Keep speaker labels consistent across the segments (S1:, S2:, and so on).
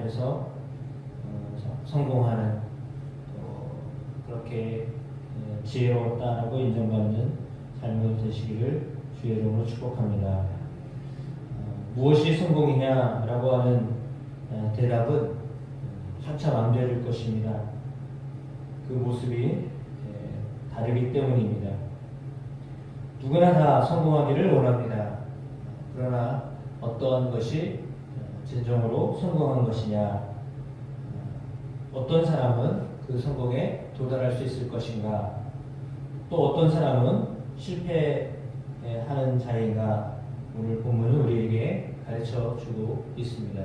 S1: 잘해서 성공하는, 그렇게 지혜로웠다라고 인정받는 삶이 되시기를 주의 이름으로 축복합니다. 무엇이 성공이냐라고 하는 대답은 천차만별일 것입니다. 그 모습이 다르기 때문입니다. 누구나 다 성공하기를 원합니다. 그러나 어떠한 것이 진정으로 성공한 것이냐, 어떤 사람은 그 성공에 도달할 수 있을 것인가, 또 어떤 사람은 실패하는 자인가, 오늘 본문은 우리에게 가르쳐 주고 있습니다.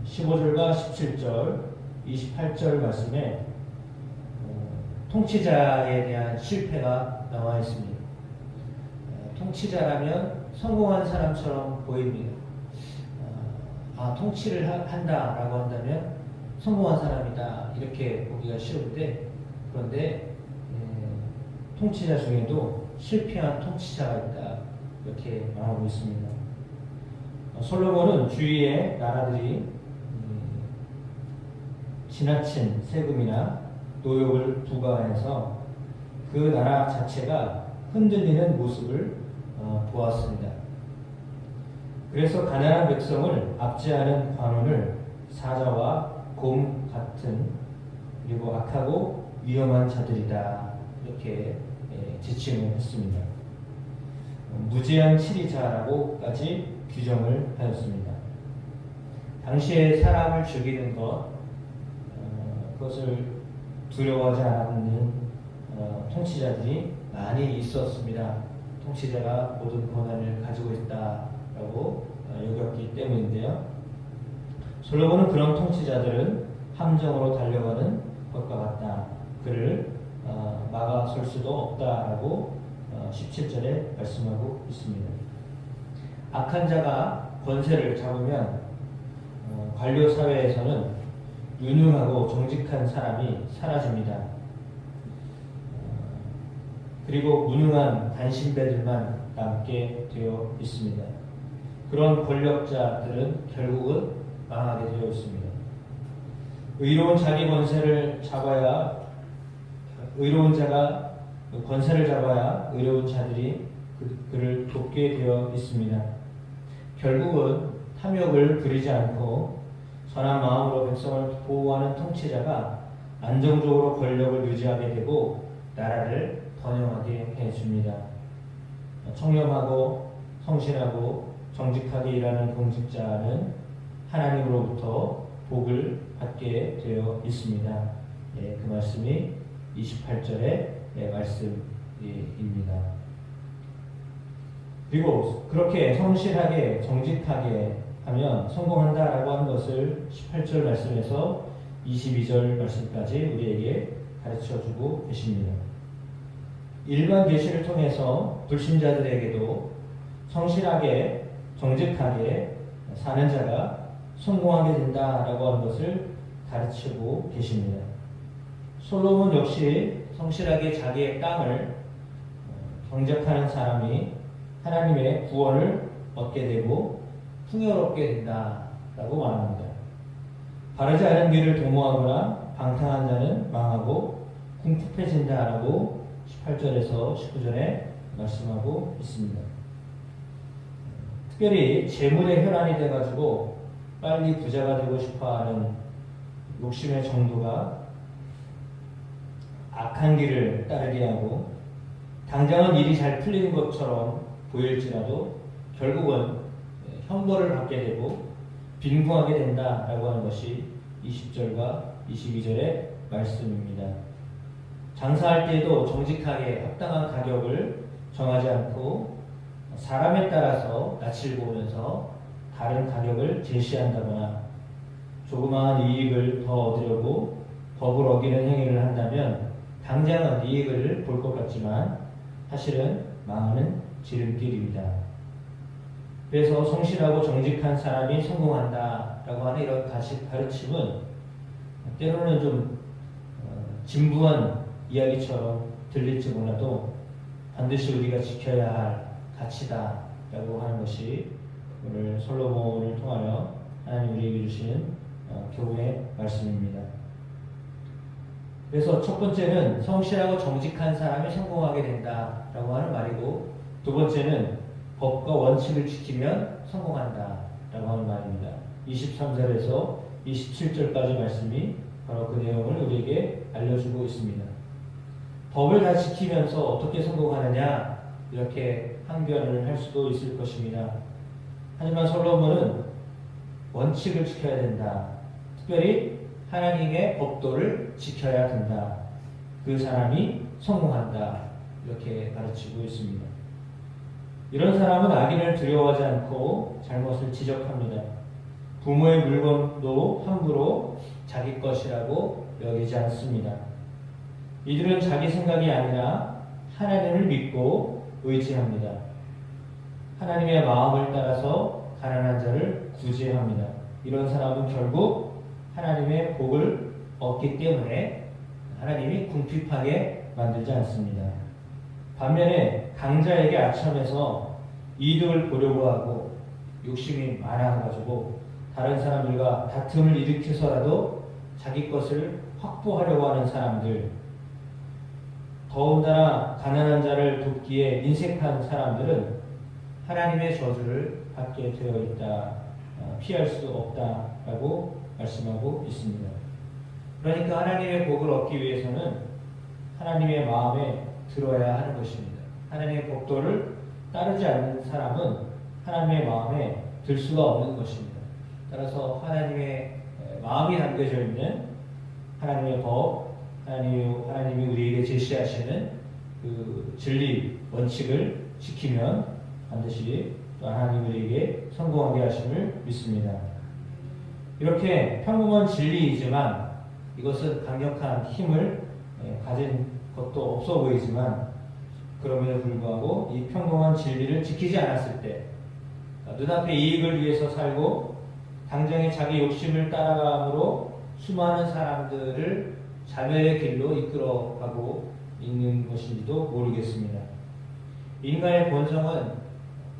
S1: 15절과 17절, 28절 말씀에 통치자에 대한 실패가 나와 있습니다. 통치자라면 성공한 사람처럼 보입니다. 통치를 한다라고 한다면 성공한 사람이다, 이렇게 보기가 쉬운데, 그런데 통치자 중에도 실패한 통치자가 있다, 이렇게 말하고 있습니다. 솔로몬은 주위의 나라들이 지나친 세금이나 노역을 부과해서 그 나라 자체가 흔들리는 모습을 보았습니다. 그래서 가난한 백성을 압제하는 관원을 사자와 곰 같은, 그리고 악하고 위험한 자들이다, 이렇게 지칭을 했습니다. 무제한 치리자라고까지 규정을 하였습니다. 당시에 사람을 죽이는 그것을 두려워하지 않는 통치자들이 많이 있었습니다. 통치자가 모든 권한을 가지고 있다라고 여겼기 때문인데요. 솔로몬은 그런 통치자들은 함정으로 달려가는 것과 같다, 그를 막아설 수도 없다라고 17절에 말씀하고 있습니다. 악한 자가 권세를 잡으면 관료 사회에서는 유능하고 정직한 사람이 사라집니다. 그리고 무능한 단신배들만 남게 되어 있습니다. 그런 권력자들은 결국은 망하게 되어 있습니다. 의로운 자기 권세를 잡아야, 의로운 자가 권세를 잡아야 의로운 자들이 그를 돕게 되어 있습니다. 결국은 탐욕을 부리지 않고 선한 마음으로 백성을 보호하는 통치자가 안정적으로 권력을 유지하게 되고 나라를 번영하게 해줍니다. 청렴하고 성실하고 정직하게 일하는 공직자는 하나님으로부터 복을 받게 되어 있습니다. 그 말씀이 28절의 말씀입니다. 그리고 그렇게 성실하게 정직하게 하면 성공한다라고 하는 것을 18절 말씀에서 22절 말씀까지 우리에게 가르쳐주고 계십니다. 일반 계시를 통해서 불신자들에게도 성실하게 정직하게 사는 자가 성공하게 된다라고 하는 것을 가르치고 계십니다. 솔로몬 역시 성실하게 자기의 땅을 경작하는 사람이 하나님의 구원을 얻게 되고 풍요롭게 된다라고 말합니다. 바르지 않은 길을 도모하거나 방탕한 자는 망하고 궁핍해진다라고 18절에서 19절에 말씀하고 있습니다. 특별히 재물의 혈안이 돼가지고 빨리 부자가 되고 싶어하는 욕심의 정도가 악한 길을 따르게 하고, 당장은 일이 잘 풀리는 것처럼 보일지라도 결국은 형벌을 받게 되고 빈궁하게 된다라고 하는 것이 20절과 22절의 말씀입니다. 장사할 때에도 정직하게 합당한 가격을 정하지 않고 사람에 따라서 낯을 보면서 다른 가격을 제시한다거나 조그마한 이익을 더 얻으려고 법을 어기는 행위를 한다면 당장은 이익을 볼 것 같지만 사실은 망하는 지름길입니다. 그래서 성실하고 정직한 사람이 성공한다라고 하는 이런 가르침은 때로는 좀 진부한 이야기처럼 들릴지 몰라도 반드시 우리가 지켜야 할 가치다라고 하는 것이 오늘 솔로몬을 통하여 하나님 우리에게 주시는 교훈의 말씀입니다. 그래서 첫 번째는 성실하고 정직한 사람이 성공하게 된다라고 하는 말이고, 두 번째는 법과 원칙을 지키면 성공한다라고 하는 말입니다. 23절에서 27절까지 말씀이 바로 그 내용을 우리에게 알려주고 있습니다. 법을 다 지키면서 어떻게 성공하느냐, 이렇게 항변을 할 수도 있을 것입니다. 하지만 솔로몬은 원칙을 지켜야 된다. 특별히 하나님의 법도를 지켜야 된다. 그 사람이 성공한다. 이렇게 가르치고 있습니다. 이런 사람은 악인을 두려워하지 않고 잘못을 지적합니다. 부모의 물건도 함부로 자기 것이라고 여기지 않습니다. 이들은 자기 생각이 아니라 하나님을 믿고 의지합니다. 하나님의 마음을 따라서 가난한 자를 구제합니다. 이런 사람은 결국 하나님의 복을 얻기 때문에 하나님이 궁핍하게 만들지 않습니다. 반면에 강자에게 아첨해서 이득을 보려고 하고 욕심이 많아가지고 다른 사람들과 다툼을 일으켜서라도 자기 것을 확보하려고 하는 사람들, 더군다나 가난한 자를 돕기에 인색한 사람들은 하나님의 저주를 받게 되어 있다, 피할 수 없다라고 말씀하고 있습니다. 그러니까 하나님의 복을 얻기 위해서는 하나님의 마음에 들어야 하는 것입니다. 하나님의 법도를 따르지 않는 사람은 하나님의 마음에 들 수가 없는 것입니다. 따라서 하나님의 마음이 담겨져 있는 하나님의 법, 하나님이 우리에게 제시하시는 그 진리, 원칙을 지키면 반드시 또 하나님 우리에게 성공하게 하심을 믿습니다. 이렇게 평범한 진리이지만 이것은 강력한 힘을 가진 것도 없어 보이지만, 그럼에도 불구하고 이 평범한 진리를 지키지 않았을 때 눈앞의 이익을 위해서 살고 당장의 자기 욕심을 따라감으로 수많은 사람들을 자멸의 길로 이끌어가고 있는 것인지도 모르겠습니다. 인간의 본성은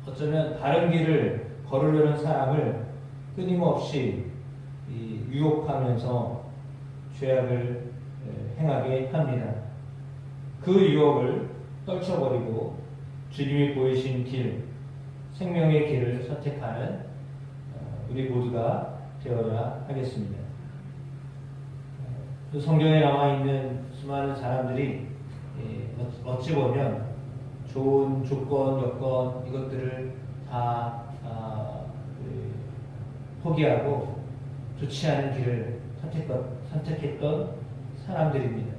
S1: 어쩌면 다른 길을 걸으려는 사람을 끊임없이 유혹하면서 죄악을 행하게 합니다. 그 유혹을 떨쳐버리고 주님이 보이신 길, 생명의 길을 선택하는 우리 모두가 되어야 하겠습니다. 성경에 나와 있는 수많은 사람들이 어찌 보면 좋은 조건, 여건 이것들을 다 포기하고 좋지 않은 길을 선택했던 사람들입니다.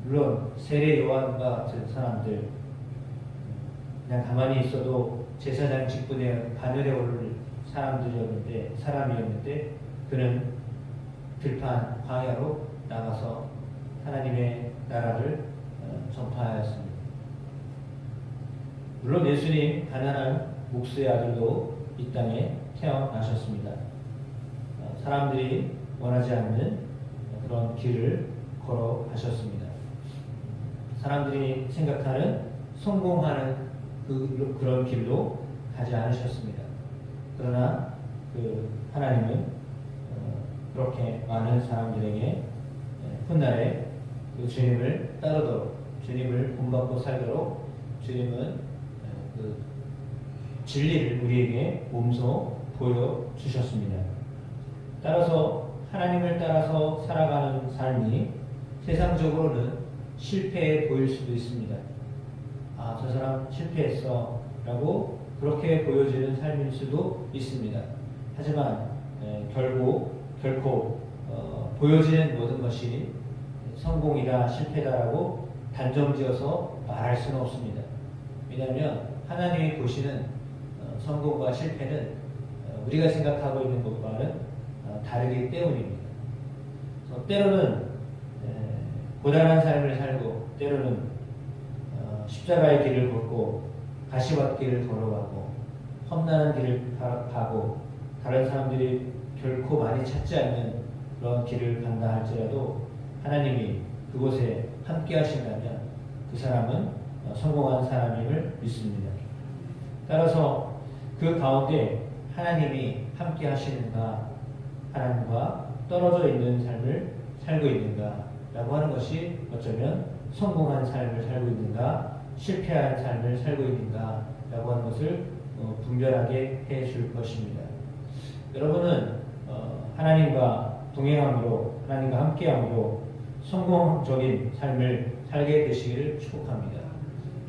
S1: 물론 세례 요한과 같은 사람들, 그냥 가만히 있어도 제사장 직분에 가늘에 오를 사람이었는데 그는 들판 광야로 나가서 하나님의 나라를 전파하였습니다. 물론 예수님 가난한 목수의 아들도 이 땅에 태어나셨습니다. 사람들이 원하지 않는 그런 길을 걸어가셨습니다. 사람들이 생각하는 성공하는 그런 길로 가지 않으셨습니다. 그러나 하나님은 그렇게 많은 사람들에게 훗날에 그 주님을 따르도록, 주님을 본받고 살도록 주님은 그 진리를 우리에게 몸소 보여주셨습니다. 따라서 하나님을 따라서 살아가는 삶이 세상적으로는 실패해 보일 수도 있습니다. 아, 저 사람 실패했어 라고 그렇게 보여지는 삶일 수도 있습니다. 하지만 결코 보여지는 모든 것이 성공이다 실패다라고 단정지어서 말할 수는 없습니다. 왜냐하면 하나님이 보시는 성공과 실패는 우리가 생각하고 있는 것과는 다르기 때문입니다. 때로는 고단한 삶을 살고, 때로는 십자가의 길을 걷고 가시밭길을 걸어가고 험난한 길을 가고 다른 사람들이 결코 많이 찾지 않는 그런 길을 간다 할지라도 하나님이 그곳에 함께 하신다면 그 사람은 성공한 사람임을 믿습니다. 따라서 그 가운데 하나님이 함께 하시는가, 하나님과 떨어져 있는 삶을 살고 있는가 라고 하는 것이 어쩌면 성공한 삶을 살고 있는가, 실패한 삶을 살고 있는가 라고 하는 것을 분별하게 해줄 것입니다. 여러분은 하나님과 동행함으로, 하나님과 함께함으로 성공적인 삶을 살게 되시기를 축복합니다.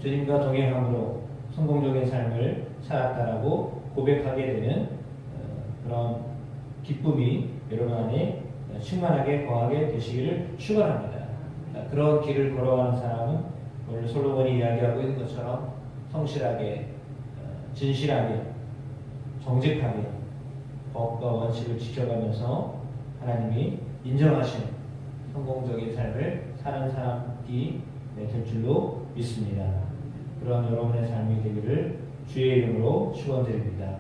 S1: 주님과 동행함으로 성공적인 삶을 살았다라고 고백하게 되는 그런 기쁨이 여러분 안에 충만하게 거하게 되시기를 축원합니다. 그런 길을 걸어가는 사람은 오늘 솔로몬이 이야기하고 있는 것처럼 성실하게, 진실하게, 정직하게 법과 원칙을 지켜가면서 하나님이 인정하시는 성공적인 삶을 사는 사람이 될 줄로 믿습니다. 그런 여러분의 삶이 되기를 주의 이름으로 축원드립니다.